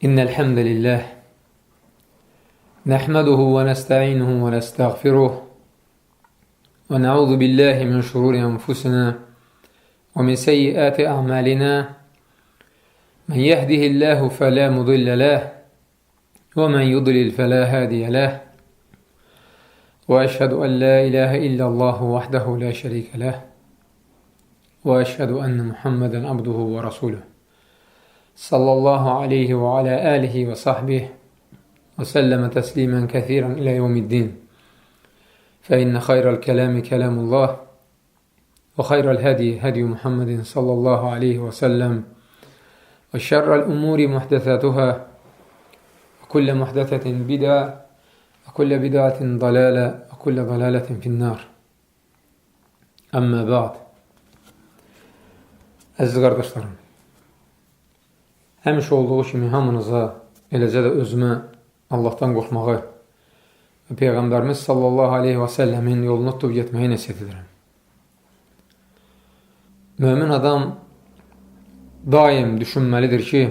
إن الحمد لله نحمده ونستعينه ونستغفره ونعوذ بالله من شرور أنفسنا ومن سيئات أعمالنا من يهده الله فلا مضل له ومن يضلل فلا هادي له وأشهد أن لا إله إلا الله وحده لا شريك له وأشهد أن محمدا عبده ورسوله صلى الله عليه وعلى آله وصحبه وسلم تسليما كثيرا إلى يوم الدين فإن خير الكلام كلام الله وخير الهدي هدي محمد صلى الله عليه وسلم وشر الأمور محدثاتها وكل محدثة بدعة وكل بدعة ضلالة وكل ضلالة في النار أما بعد Əziz qardaşlarım, həmişə olduğu kimi hamınıza, eləcə də özümə Allahdan qorxmağı və Peyğəmbərimiz sallallahu aleyhi və səlləmin yolunu tutub getməyi nəsiyyət edirəm. Mömin adam daim düşünməlidir ki,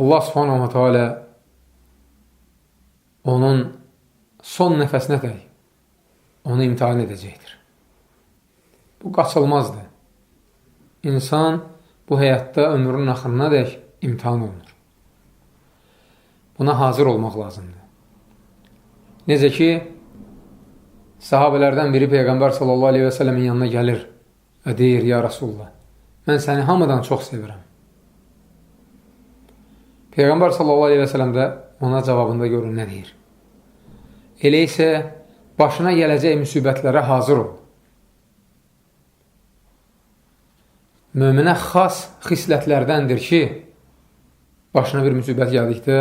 Allah subhanahu wa ta'ala onun son nəfəsinə dək onu imtihan edəcəkdir. Bu qaçılmazdır. İnsan bu həyatda ömrünün axırına dək imtihan olunur. Buna hazır olmaq lazımdır. Necə ki, sahabələrdən biri Peyğəmbər sallallahu aleyhi və səlləmin yanına gəlir və deyir, ya Rasulullah, mən səni hamıdan çox sevirəm. Peyğəmbər sallallahu aleyhi və səlləm də ona cavabında görün nə deyir. Elə isə başına gələcək müsibətlərə hazır ol. Möminə xas xislətlərdəndir ki, başına bir müsibət gəldikdə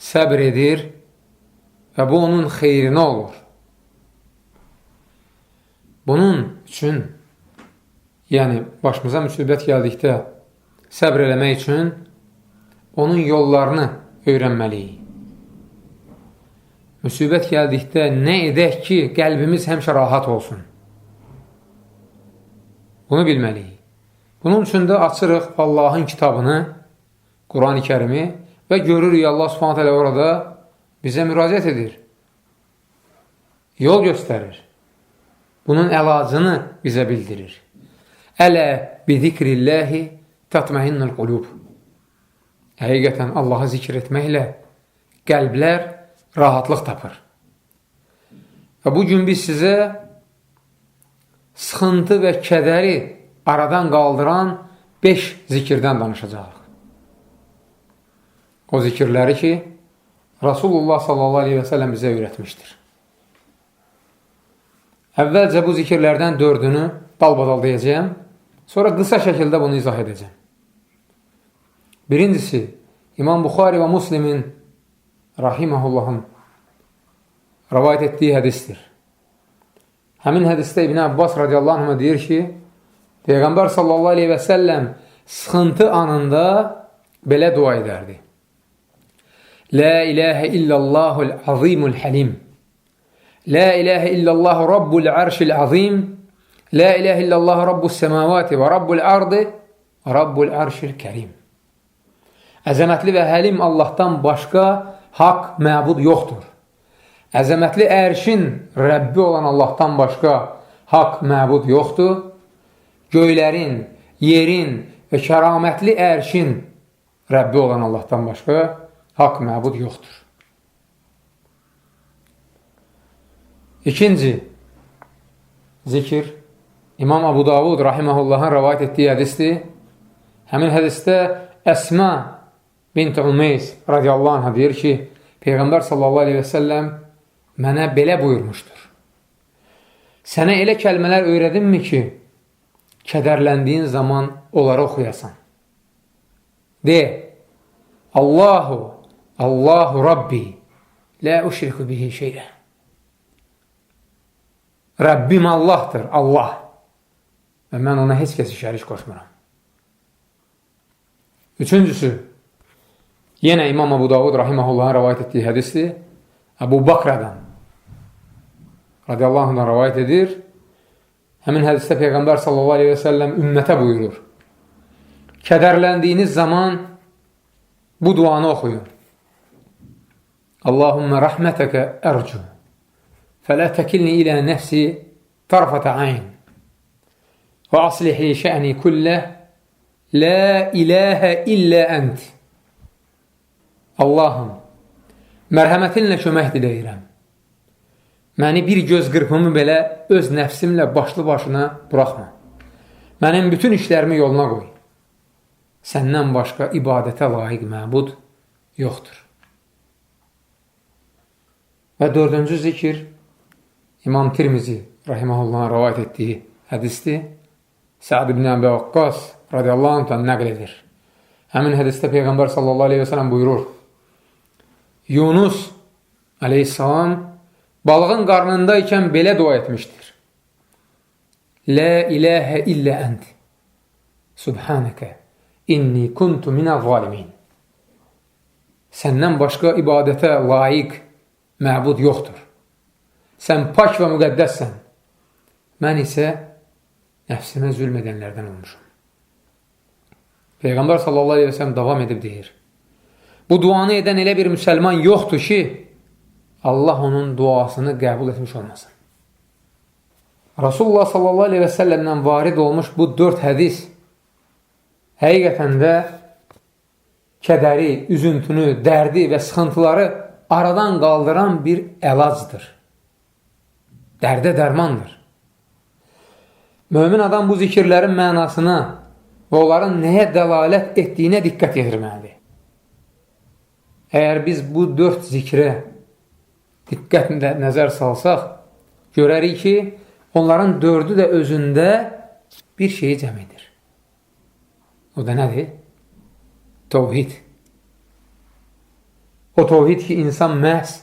səbr edir və bu onun xeyrinə olur. Bunun üçün, yəni başımıza müsibət gəldikdə səbr eləmək üçün onun yollarını öyrənməliyik. Müsibət gəldikdə nə edək ki, qəlbimiz həmişə rahat olsun? Bunu bilməliyik. Bunun üçün də açırıq Allahın kitabını, Quran-ı Kərimi və görürük Allah subhanahu teala orada bizə müraciət edir. Yol göstərir. Bunun əlacını bizə bildirir. Ələ bi zikrilləhi tatmahinnul qulub. Həqiqətən Allahı zikr etməklə qəlblər rahatlıq tapır. Və bugün biz sizə sıxıntı və kədəri aradan qaldıran 5 zikirdən danışacaq. O zikirləri ki, Rasulullah sallallahu aleyhi və səlləm bizə öyrətmişdir. Əvvəlcə bu zikirlərdən 4-ünü dalbadal deyəcəyəm, sonra qısa şəkildə bunu izah edəcəm. Birincisi, İmam Buxari və Muslimin rahiməhullahın rəvayət etdiyi hədisdir. Həmin hədisdə İbn Abbas radiyallahu anhuma deyir ki, Peyğəmbər sallallahu aleyhi və səlləm sıxıntı anında belə dua edərdi. La ilahə illallahul azimul həlim. La ilahə illallahu rabbul arşil azim. La ilahə illallahu rabbus səmavati və rabbul ardı və rabbul arşil kərim. Əzəmətli və həlim Allahdan başqa haqq məbud yoxdur. Əzəmətli ərşin Rəbbi olan Allahdan başqa haqq məbud yoxdur. Göylərin, yerin və kəramətli ərşin Rəbbi olan Allahdan başqa haqq məbud yoxdur. İkinci zikir İmam Abu Davud rahiməhullahın rəvayət etdiyi hədisdir. Həmin hədisdə Əsma bint Umeys radiyallahu anh'a deyir ki, Peyğəmbər sallallahu aleyhi və səlləm mənə belə buyurmuşdur. Sənə elə kəlmələr öyrədimmi ki, kədərləndiyin zaman onları oxuyasan. De, Allahu Rabbi, la uşriku bihi şeyə. Rəbbim Allahdır, Allah. Və mən ona heç kəsi şərik qoşmuram. Üçüncüsü, yenə İmam Abu Davud rahiməhullahın rəvayət etdiyi hədisdir. Əbu Bakradan radiyallahu anhdan rəvayət edir. Həmin hədisdə Peyğəmbər sallallahu aleyhi və səlləm ümmətə buyurur. Kədərləndiyiniz zaman bu duanı oxuyun. Allahümme rahmətəkə ərcu fələ təkilni ilə nəfsi tarfətə ayn və aslihi şəni kullə la iləhə illə ənt. Allahım, mərhəmətinlə kömək diləyirəm. Məni bir göz qırpımı belə öz nəfsimlə başlı başına buraxma. Mənim bütün işlərimi yoluna qoy. Səndən başqa ibadətə layiq məbud yoxdur. Və dördüncü zikir İmam Tirmizi rahimehullahın rivayet etdiyi hədisdir. Sa'd ibn Əbi Vaqqas radiyallahu anhdan nəql edir. Həmin hədisdə Peyğəmbər sallallahu aleyhi və sələm buyurur: Yunus aleyhissalam balığın qarnındaykən belə dua etmişdir. La iləhə illə ənt. Subhanəkə inni kuntu minəl zalimin. Səndən başqa ibadətə layiq məbud yoxdur. Sən pak və müqəddəssən. Mən isə nəfsimə zülm edənlərdən olmuşum. Peyğəmbər sallallahu aleyhi və sələm davam edib deyir: Bu duanı edən elə bir müsəlman yoxdur ki, Allah onun duasını qəbul etmiş olmasın. Rasulullah sallallahu aleyhi və səlləmdən varid olmuş bu 4 hədis həqiqətən də kədəri, üzüntünü, dərdi və sıxıntıları aradan qaldıran bir əlacdır. Dərdə dərmandır. Mömin adam bu zikirlərin mənasına və onların nəyə dəlalət etdiyinə diqqət yetirməlidir. Əgər biz bu 4 zikrə diqqətlə nəzər salsaq, görərik ki, onların 4'ü də özündə bir şeyi cəm edir. O da nədir? Təvhid. O təvhid ki, insan məhz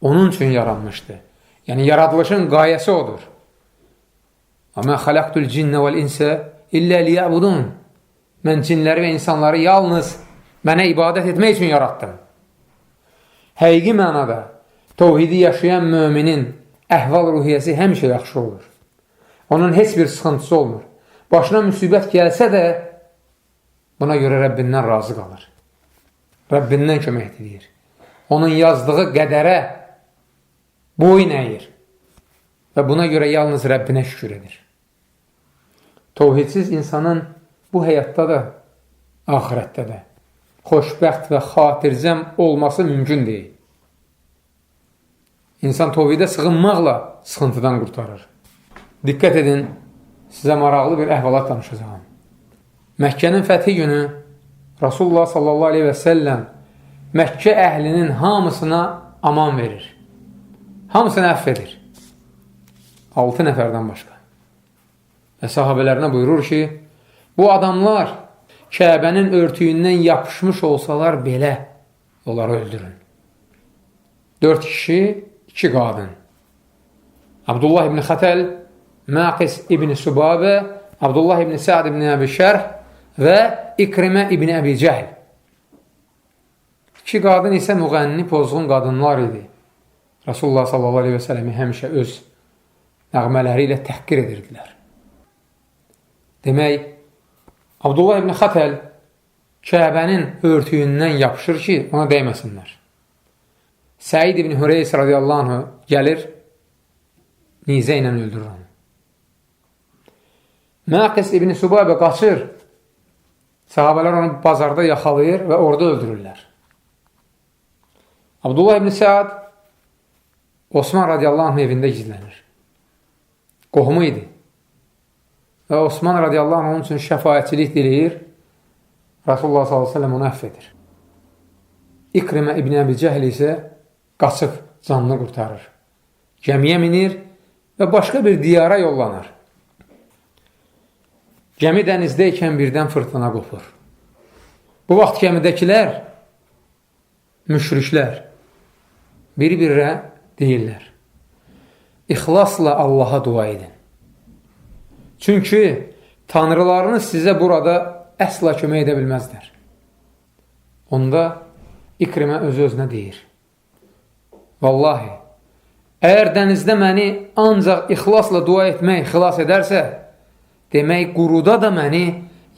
onun üçün yaranmışdır. Yəni, yaradılışın qayəsi odur. Mən xaləqtul cinnə vəl-insə illə liyəbudun. Mən cinləri və insanları yalnız mənə ibadət etmək üçün yaratdım. Həqiqi mənada təvhidi yaşayan müminin əhval-ruhiyyəsi həmişə yaxşı olur. Onun heç bir sıxıntısı olmur. Başına müsibət gəlsə də buna görə Rəbbindən razı qalır. Rəbbindən kömək edir. Onun yazdığı qədərə boyun əyir və buna görə yalnız Rəbbinə şükür edir. Təvhidsiz insanın bu həyatda da, axirətdə də xoşbəxt və xatirzəm olması mümkün deyil. İnsan təvhidə sığınmaqla sıxıntıdan qurtarır. Diqqət edin, sizə maraqlı bir əhvalat danışacağım. Məkkənin fəthi günü Rasulullah sallallahu aleyhi və səlləm Məkkə əhlinin hamısına aman verir. Hamısını əfv edir. 6 nəfərdən başqa. Və sahabələrinə buyurur ki, bu adamlar Kəbənin örtüyündən yapışmış olsalar belə onları öldürün. 4 kişi, 2 qadın. Abdullah ibn Xətəl, Məqis ibn Subabə, Abdullah ibn Sa'd ibn Əbi Şərh və İkrimə ibn Əbi Cəhl. 2 qadın isə müğənni, pozğun qadınlar idi. Rasulullah sallallahu aleyhi və sələmi həmişə öz nəğmələri ilə təhqir edirdilər. Demək, Abdullah ibn Xətəl Kəbənin örtüyündən yapışır ki, ona dəyməsinlər. Səid ibn Hüreys radiyallahu anh gəlir, nizə ilə öldürür onu. Məqis ibn Subabə qaçır, sahabələr onu bazarda yaxalayır və orada öldürürlər. Abdullah ibn Sa'd Osman radiyallahu anh evində gizlənir. Qohumu idi. Və Osman radiyallahu anh onun üçün şəfaətçilik diləyir. Rasulullah sallallahu aleyhi ve sellem onu əfv edir. İkrimə ibn Əbi Cəhl isə qaçıb canını qurtarır. Gəmiyə minir və başqa bir diyara yollanır. Gəmi dənizdəykən birdən fırtına qopur. Bu vaxt gəmidəkilər, müşriklər, bir-birə deyirlər: İxlasla Allaha dua edin. Çünki tanrılarınız sizə burada əsla kömək edə bilməzlər. Onda İkrimə öz-özünə deyir: Vallahi, əgər dənizdə məni ancaq ixlasla dua etmək xilas edərsə, demək quruda da məni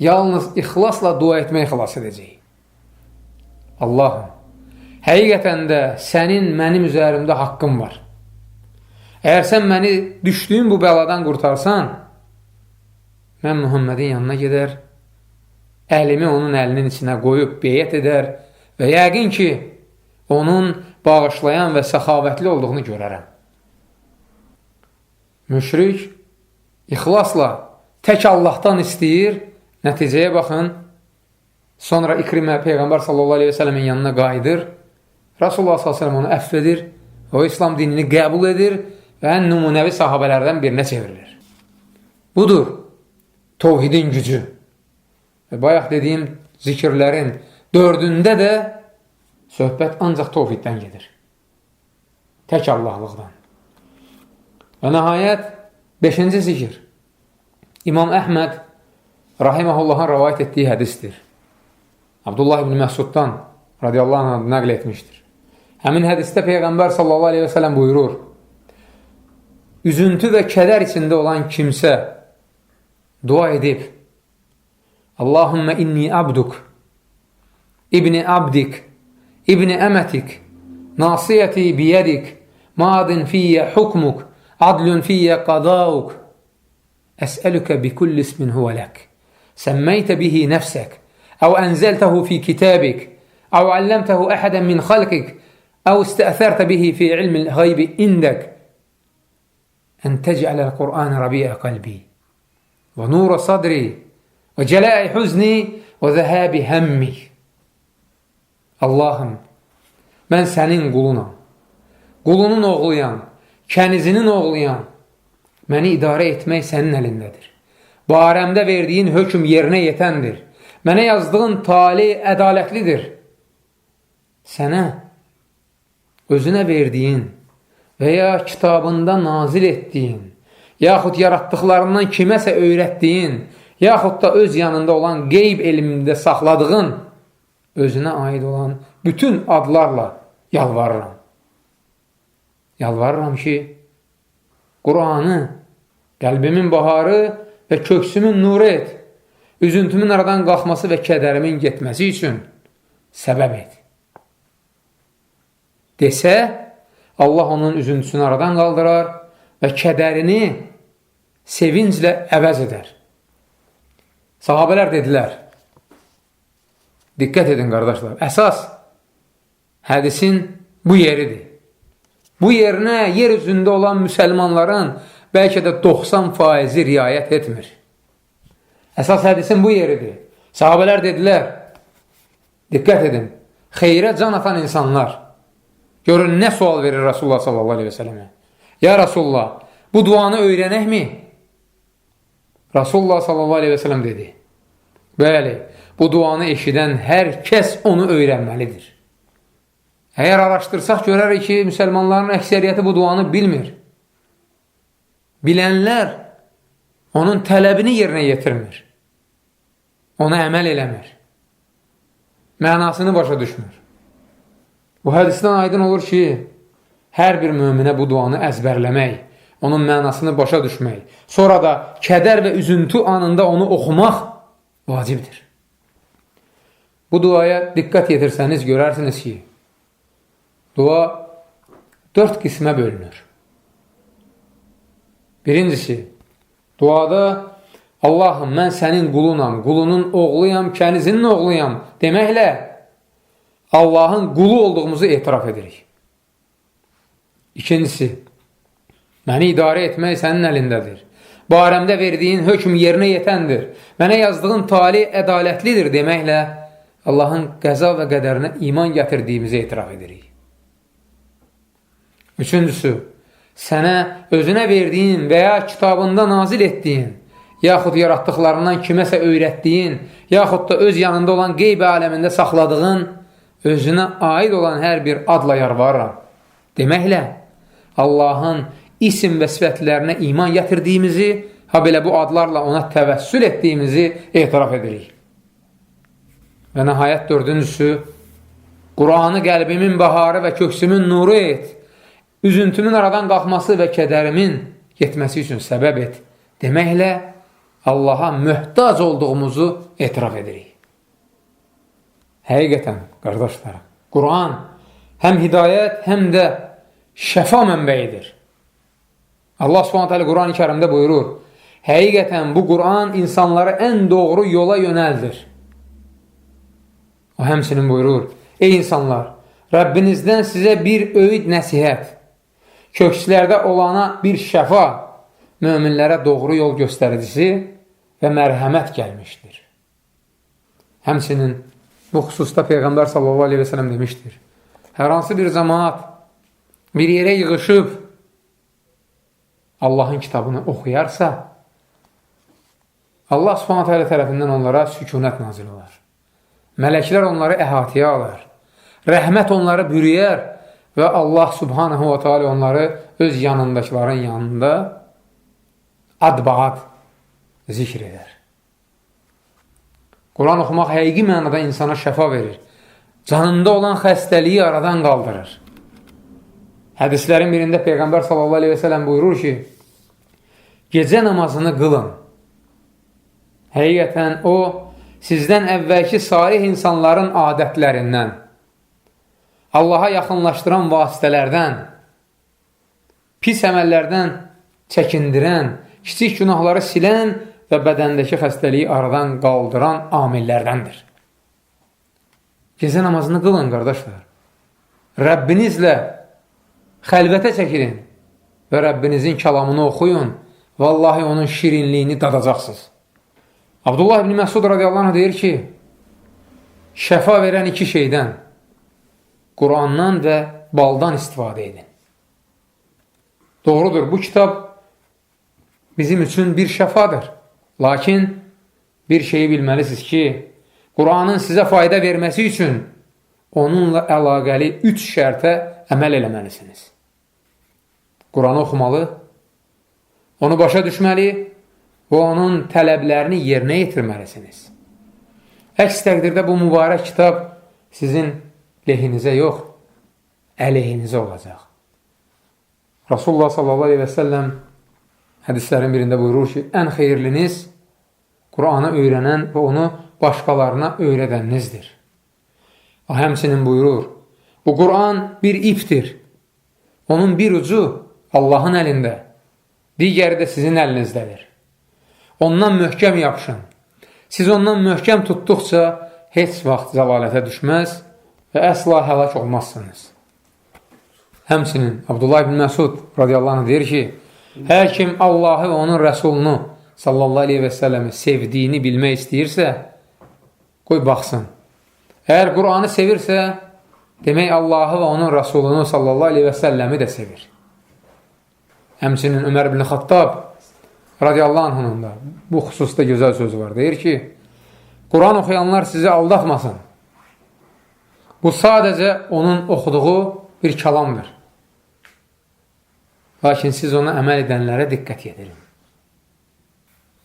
yalnız ixlasla dua etmək xilas edəcək. Allahım, həqiqətən də sənin mənim üzərimdə haqqım var. Əgər sən məni düşdüyüm bu bəladan qurtarsan, mən Muhammedin yanına gedər, əlimi onun əlinin içinə qoyub beyət edər və yəqin ki, onun bağışlayan və səxavətli olduğunu görərəm. Müşrik ixlasla tək Allahdan istəyir, nəticəyə baxın, sonra İkrimə Peyğəmbər sallallahu aleyhi və sələmin yanına qayıdır, Rasulullah sallallahu aleyhi və sələm onu əfv edir, o İslam dinini qəbul edir və ən nümunəvi sahabələrdən birinə çevrilir. Budur təvhidin gücü. Və bayaq dediyim zikirlərin 4-ündə də söhbət ancaq təvhiddən gedir. Tək Allahlıqdan. Və nəhayət 5-ci zikir. İmam Əhməd rahiməhullahın rəvayət etdiyi hədisdir. Abdullah ibn Məsuddan radiyallahu anh nəql etmişdir. Həmin hədisdə Peyğəmbər sallallahu aleyhi və sələm buyurur, üzüntü və kədər içində olan kimsə dua edib, Allahümmə inni abduk, ibni abdik, ibni əmətik, nasiyyəti biyədik, madin fiyyə hukmuk, adlun fiyyə qadauk, əsəlükə bikulli ismin huvələk, səmməytə bihi nəfsək, əv ənzəltəhu fi kitabik, əv əlləmtəhu əhədən min xalqik, əv istəəthərtə bihi fi ilmi l-ğaybi indək, ən təcələ l-Qur'an rabiə qalbi, və nura sadri, və cələi huzni, və zəhəbi həmmi. Allahım, mən sənin qulunam, qulunun oğluyam, kənizinin oğluyam, məni idarə etmək sənin əlindədir. Barəmdə verdiyin hökm yerinə yetəndir. Mənə yazdığın tali ədalətlidir. Sənə özünə verdiyin və ya kitabında nazil etdiyin, yaxud yaratdıqlarından kiməsə öyrətdiyin, yaxud da öz yanında olan qeyb elmində saxladığın, özünə aid olan bütün adlarla yalvarıram. Yalvarıram ki, Qur'anı qəlbimin baharı və köksümün nuru et, üzüntümün aradan qalxması və kədərimin getməsi üçün səbəb et. Desə, Allah onun üzüntüsünü aradan qaldırar və kədərini sevinclə əvəz edər. Sahabələr dedilər, diqqət edin qardaşlar, əsas hədisin bu yeridir. Bu yerinə yer üzündə olan müsəlmanların bəlkə də 90% riayət etmir. Əsas hədisin bu yeridir. Sahabələr dedilər, diqqət edin, xeyrə can atan insanlar, görün nə sual verir Rasulullah sallallahu aleyhi və sələmə. Ya Rasulullah, bu duanı öyrənəkmi? Rasulullah sallallahu aleyhi və sələm dedi, bəli, bu duanı eşidən hər kəs onu öyrənməlidir. Əgər araşdırsaq görərik ki, müsəlmanların əksəriyyəti bu duanı bilmir. Bilənlər onun tələbini yerinə yetirmir. Ona əməl eləmir. Mənasını başa düşmür. Bu hədisdən aydın olur ki, hər bir möminə bu duanı əzbərləmək, onun mənasını başa düşmək, sonra da kədər və üzüntü anında onu oxumaq vacibdir. Bu duaya diqqət yetirsəniz görərsiniz ki, dua 4 qismə bölünür. Birincisi, duada Allahım, mən sənin qulunam, qulunun oğluyam, kənizinin oğluyam deməklə Allahın qulu olduğumuzu etiraf edirik. İkincisi, məni idarə etmək sənin əlindədir. Barəmdə verdiyin hökm yerinə yetəndir. Mənə yazdığın tali ədalətlidir deməklə Allahın qəza və qədərinə iman gətirdiyimizi etiraf edirik. Üçüncüsü, sənə özünə verdiyin və ya kitabında nazil etdiyin, yaxud yaratdıqlarından kiməsə öyrətdiyin, yaxud da öz yanında olan qeyb aləmində saxladığın, özünə aid olan hər bir adla yarvarıram. Deməklə, Allahın isim və sifətlərinə iman gətirdiyimizi, ha belə bu adlarla ona təvəssül etdiyimizi etiraf edirik. Və nəhayət dördüncüsü, Qur'anı qəlbimin baharı və köksümün nuru et, üzüntümün aradan qalxması və kədərimin getməsi üçün səbəb et. Deməklə, Allaha möhtac olduğumuzu etiraf edirik. Həqiqətən, qardaşlarım, Quran həm hidayət, həm də şəfa mənbəyidir. Allah Subhanahu Quran-ı Kərimdə buyurur, həqiqətən bu Quran insanları ən doğru yola yönəldir. O həmçinin buyurur, ey insanlar, Rəbbinizdən sizə bir öyüd nəsihət, kökslərdə olana bir şəfa, möminlərə doğru yol göstəricisi və mərhəmət gəlmişdir. Həmçinin bu xüsusda Peyğəmbər sallallahu aleyhi və sələm demişdir. Hər hansı bir cəmaat bir yerə yığışıb Allahın kitabını oxuyarsa, Allah Subhanahu taala tərəfindən onlara sükunət nazil olar. Mələklər onları əhatəyə alır. Rəhmət onları bürüyər və Allah Subhanahu wa taala onları öz yanındakilərin yanında adbaat zikr edər. Quran oxumaq həqiqi mənada insana şəfa verir. Canında olan xəstəliyi aradan qaldırır. Hədislərin birində Peyğəmbər sallallahu aleyhi və sələm buyurur ki, gecə namazını qılın. Həqiqətən o, sizdən əvvəlki salih insanların adətlərindən, Allaha yaxınlaşdıran vasitələrdən, pis əməllərdən çəkindirən, kiçik günahları silən və bədəndəki xəstəliyi aradan qaldıran amillərdəndir. Gecə namazını qılın, qardaşlar. Rəbbinizlə xəlvətə çəkilin və Rəbbinizin kəlamını oxuyun. Vallahi onun şirinliyini dadacaqsınız. Abdullah ibn Məsud radiyallahu anh deyir ki, şəfa verən iki şeydən, Qurandan və baldan istifadə edin. Doğrudur, bu kitab bizim üçün bir şəfadır. Lakin bir şeyi bilməlisiniz ki, Quranın sizə fayda verməsi üçün onunla əlaqəli 3 şərtə əməl eləməlisiniz. Quranı oxumalı, onu başa düşməli və onun tələblərini yerinə yetirməlisiniz. Əks təqdirdə bu mübarək kitab sizin lehinizə yox, əleyhinizə olacaq. Rasulullah sallallahu aleyhi və səlləm hədislərin birində buyurur ki, ən xeyirliniz Quranı öyrənən və onu başqalarına öyrədəninizdir. O həmçinin buyurur, bu Quran bir ipdir. Onun bir ucu Allahın əlində, digəri də sizin əlinizdədir. Ondan möhkəm yapışın. Siz ondan möhkəm tutduqca heç vaxt zəlalətə düşməz və əsla həlak olmazsınız. Həmçinin Abdullah ibn Məsud radiyallahu anh deyir ki, hər kim Allahı və onun rəsulunu sallallahu aleyhi və səlləmi sevdiyini bilmək istəyirsə, qoy baxsın. Əgər Quranı sevirsə, demək Allahı və onun rəsulunu sallallahu aleyhi və səlləmi də sevir. Həmçinin Ömər ibn Xattab radiyallahu anh'ın da bu xüsusda gözəl sözü var. Deyir ki, Quran oxuyanlar sizi aldatmasın. Bu sadəcə onun oxuduğu bir kəlamdır. Lakin siz ona əməl edənlərə diqqət yedirin.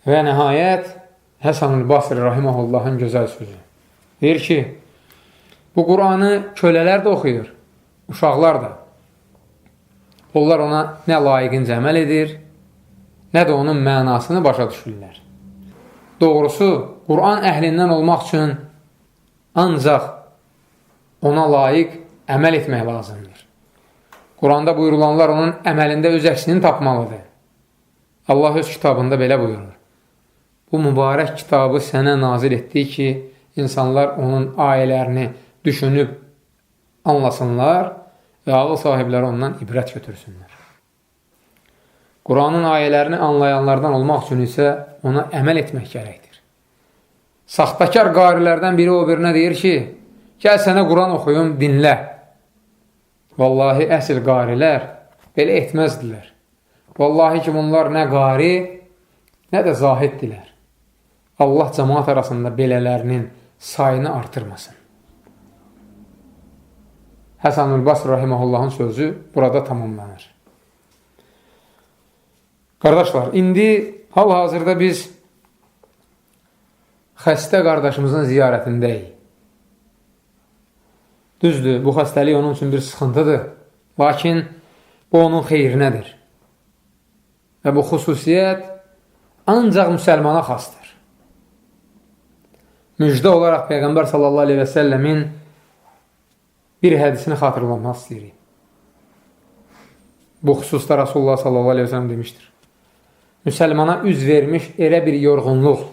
Və nəhayət, Həsən-ül Basri rahiməhullahın gözəl sözü. Deyir ki, bu Quranı kölələr də oxuyur, uşaqlar da. Onlar ona nə layiqincə əməl edir, nə də onun mənasını başa düşürlər. Doğrusu, Quran əhlindən olmaq üçün ancaq ona layiq əməl etmək lazımdır. Quranda buyurulanlar onun əməlində öz əksini tapmalıdır. Allah öz kitabında belə buyurur. Bu mübarək kitabı sənə nazil etdi ki, insanlar onun ayələrini düşünüb anlasınlar və ağıl sahibləri ondan ibrət götürsünlər. Quranın ayələrini anlayanlardan olmaq üçün isə ona əməl etmək gərəkdir. Saxtakar qarilərdən biri o birinə deyir ki, gəl sənə Quran oxuyum, dinlə. Vallahi əsl qarilər belə etməzdilər. Vallahi ki, bunlar nə qari, nə də zahiddirlər. Allah cəmaat arasında belələrinin sayını artırmasın. Həsən-ül Basri rahiməhullahın sözü burada tamamlanır. Qardaşlar, indi hal-hazırda biz xəstə qardaşımızın ziyarətindəyik. Düzdür, bu xəstəlik onun üçün bir sıxıntıdır. Lakin bu onun xeyrinədir. Və bu xüsusiyyət ancaq müsəlmana xasdır. müjdə olaraq Peyğəmbər sallallahu aleyhi və səlləmin bir hədisini xatırlamaq istəyirik. Bu xüsusda Rasulullah sallallahu aleyhi və səlləm demişdir. Müsəlmana üz vermiş elə bir yorğunluq,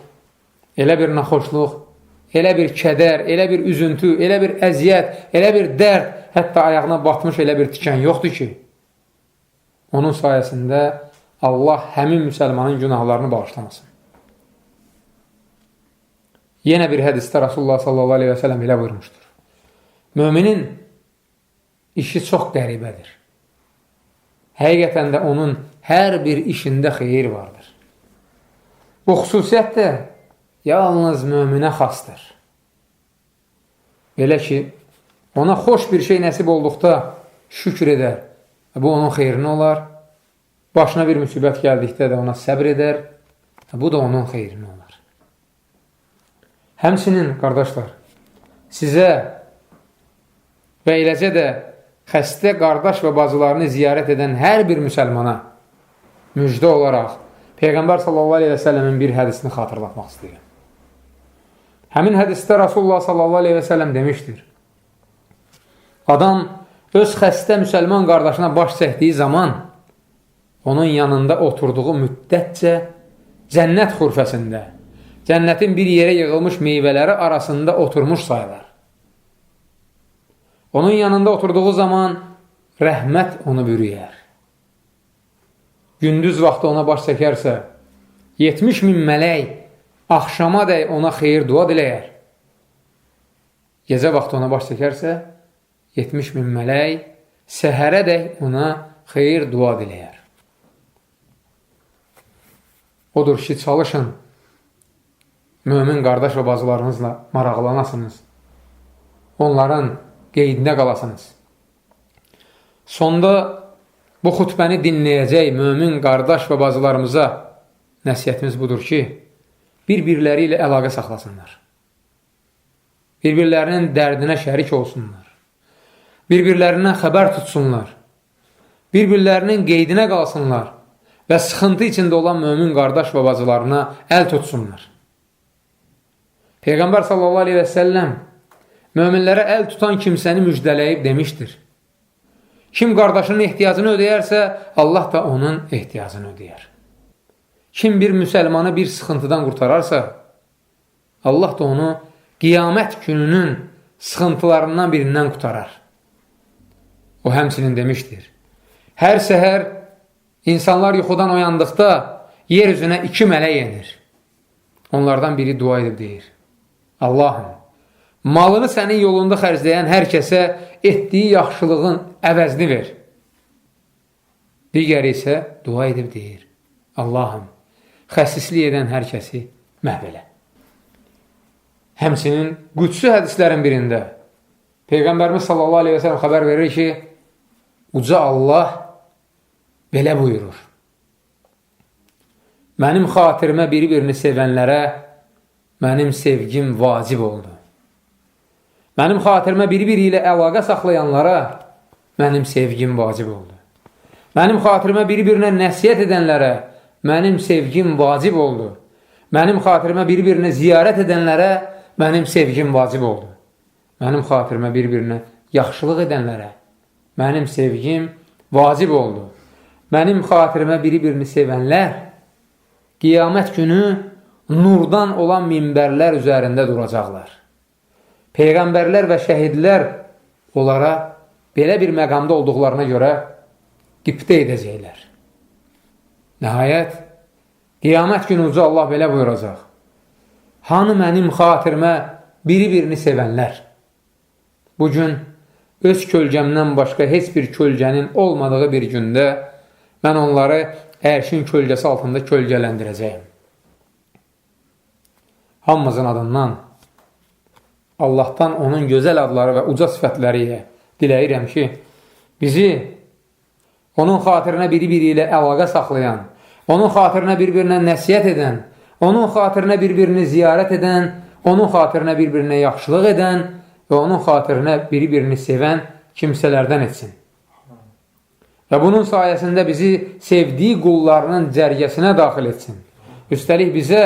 elə bir naxoşluq, elə bir kədər, elə bir üzüntü, elə bir əziyyət, elə bir dərd, hətta ayağına batmış elə bir tikən yoxdur ki, onun sayəsində Allah həmin müsəlmanın günahlarını bağışlamasın. Yenə bir hədisdə Rasulullah sallallahu aleyhi və səlləm elə buyurmuşdur. Müminin işi çox qəribədir. Həqiqətən də onun hər bir işində xeyir vardır. Bu xüsusiyyət də yalnız möminə xasdır. Belə ki, ona xoş bir şey nəsib olduqda şükür edər. Bu onun xeyrinə olar. Başına bir müsibət gəldikdə də ona səbr edər. Bu da onun xeyrinə olar. Həmçinin, qardaşlar, sizə və eləcə də xəstə qardaş və bacılarını ziyarət edən hər bir müsəlmana müjdə olaraq Peyğəmbər sallallahu aleyhi və səlləmin bir hədisini xatırlatmaq istəyirəm. Həmin hədisdə Rasulullah sallallahu aleyhi və səlləm demişdir. Adam öz xəstə müsəlman qardaşına baş çəkdiyi zaman onun yanında oturduğu müddətcə cənnət xurfəsində, cənnətin bir yerə yığılmış meyvələri arasında oturmuş sayılar. Onun yanında oturduğu zaman rəhmət onu bürüyər. Gündüz vaxtı ona baş çəkərsə, 70.000 mələk axşama dək ona xeyir dua diləyər. Gecə vaxtı ona baş çəkərsə, 70.000 mələk səhərə dək ona xeyir dua diləyər. Odur ki, çalışın, mömin qardaş və bacılarınızla maraqlanasınız. Onların qeydinə qalasınız. Sonda bu xutbəni dinləyəcək mömin qardaş və bacılarımıza nəsiyyətimiz budur ki, bir-birləri ilə əlaqə saxlasınlar. Bir-birlərinin dərdinə şərik olsunlar. Bir-birlərindən xəbər tutsunlar. Bir-birlərinin qeydinə qalsınlar və sıxıntı içində olan mömin qardaş və bacılarına əl tutsunlar. Peyğəmbər sallallahu aleyhi və səlləm möminlərə əl tutan kimsəni müjdələyib demişdir. Kim qardaşının ehtiyacını ödəyərsə, Allah da onun ehtiyacını ödəyər. Kim bir müsəlmanı bir sıxıntıdan qurtararsa, Allah da onu qiyamət gününün sıxıntılarından birindən qurtarar. O həmçinin demişdir. Hər səhər insanlar yuxudan oyandıqda yer üzünə 2 mələk enir. Onlardan biri dua edib deyir. Allahım, malını sənin yolunda xərcləyən hər kəsə etdiyi yaxşılığın əvəzini ver. Digəri isə dua edib deyir. Allahım, xəsislik edən hər kəsi məhv elə. Həmçinin qüdsü hədislərin birində Peyğəmbərimiz sallallahu aleyhi və səlləm xəbər verir ki, uca Allah belə buyurur. Mənim xatirimə bir-birini sevənlərə mənim sevgim vacib oldu. Mənim xatirimə bir-biri ilə əlaqə saxlayanlara mənim sevgim vacib oldu. Mənim xatirimə bir-birinə nəsiyyət edənlərə mənim sevgim vacib oldu. Mənim xatirimə bir-birinə ziyarət edənlərə mənim sevgim vacib oldu. Mənim xatirimə bir-birinə yaxşılıq edənlərə mənim sevgim vacib oldu. Mənim xatirimə bir-birini sevənlər qiyamət günü nurdan olan minbərlər üzərində duracaqlar. Peyğəmbərlər və şəhidlər onlara belə bir məqamda olduqlarına görə qibtə edəcəklər. Nəhayət, qiyamət günü uca Allah belə buyuracaq. Hanı mənim xatirimə biri-birini sevənlər? Bugün öz kölgəmdən başqa heç bir kölgənin olmadığı bir gündə mən onları ərşin kölgəsi altında kölgələndirəcəyim. Hamımızın adından Allahdan onun gözəl adları və uca sifətləri ilə diləyirəm ki, bizi onun xatirinə biri-biri ilə əlaqə saxlayan, onun xatirinə bir-birinə nəsiyyət edən, onun xatirinə bir-birini ziyarət edən, onun xatirinə bir-birinə yaxşılıq edən və onun xatirinə biri-birini sevən kimsələrdən etsin. Və bunun sayəsində bizi sevdiyi qullarının cərgəsinə daxil etsin. Üstəlik bizə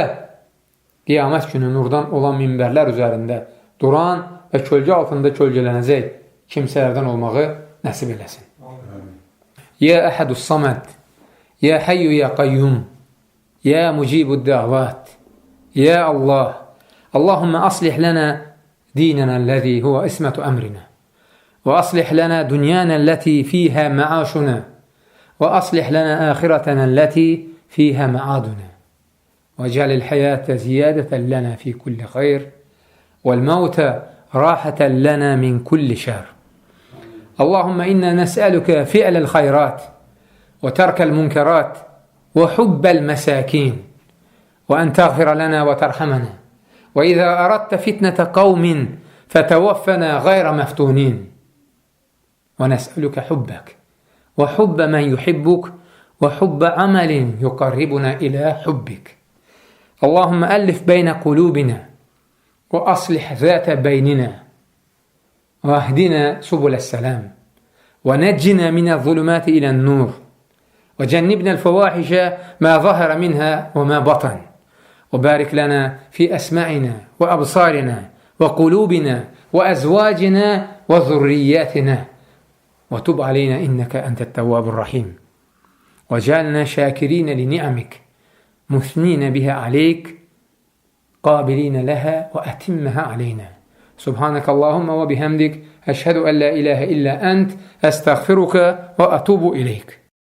qiyamət günü nurdan olan minbərlər üzərində duran və kölgə altında kölgələnəcək kimsələrdən olmağı nəsib eləsin. Ya Əhədus Saməd, Ya Hayyu Ya Qayyum, Ya Mucibud Dəvat, Ya Allah, Allahümmə aslih lənə dinənə ləzi huvə ismətü əmrinə və aslih lənə dünyənə ləti fiyhə məaşunə və aslih lənə əxirətənə ləti fiyhə məadunə və cəlil həyətə ziyadətən lənə fi kulli xeyr və-l-məvtə rahətən lənə min kulli şər. Allahümmə innə nəsəlükə fi'ləl xayrət və tərkəl münkərət və hubbəl məsəkin və ən təğfirə lənə və tərhəmənə və izə əradtə fitnətə qavmin fətəvəffənə qeyrə məftunin və nəsəlükə hubbək və hubbə mən yuhibbuk və hubbə əməlin yuqarribunə ilə hubbik. Allahümmə əlif beynə qulubinə və aslih zətə beynina واهدنا سبل السلام ونجنا من الظلمات إلى النور وجنبنا الفواحش ما ظهر منها وما بطن وبارك لنا في أسماعنا وأبصارنا وقلوبنا وأزواجنا وذرياتنا وتب علينا إنك أنت التواب الرحيم وجعلنا شاكرين لنعمك مثنين بها عليك قابلين لها وأتمها علينا. سبحانك اللهم وبحمدك أشهد أن لا إله إلا أنت أستغفرك وأتوب إليك.